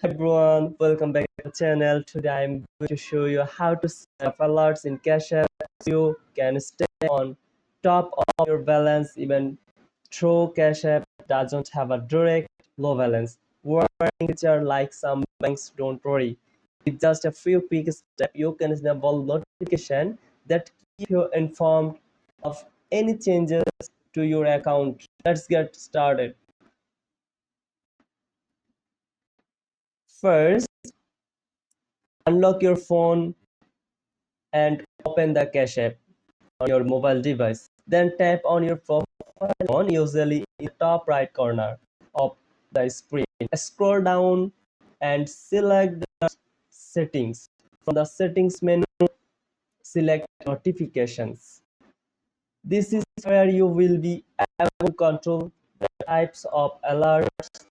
Everyone, welcome back to the channel. Today I'm going to show you how to set up alerts in Cash App so you can stay on top of your balance even though Cash App doesn't have a direct low balance. Warning feature like some banks, don't worry. With just a few quick steps, you can enable notification that keep you informed of any changes to your account. Let's get started. First, unlock your phone and open the Cash App on your mobile device. Then tap on your profile icon, usually in the top right corner of the screen. Scroll down and select the settings. From the settings menu, select notifications. This is where you will be able to control the types of alerts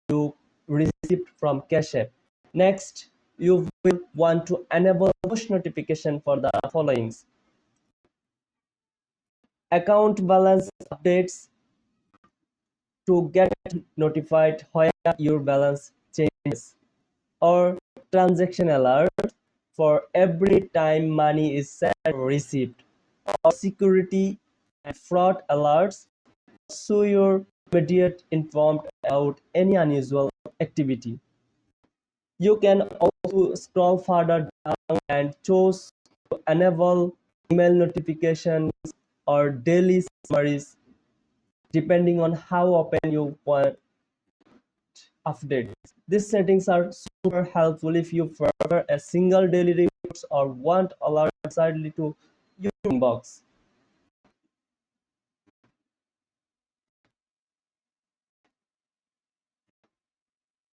you received from Cash App. Next, you will want to enable push notification for the followings: account balance updates to get notified when your balance changes, or transaction alert for every time money is sent or received, or security and fraud alerts so you're immediate informed about any unusual activity. You can also scroll further down and choose to enable email notifications or daily summaries depending on how often you want updates. These settings are super helpful if you prefer a single daily reports or want alerts directly to your inbox.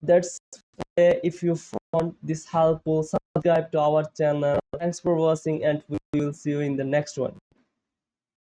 That's if you found this helpful, subscribe to our channel. Thanks for watching and we will see you in the next one.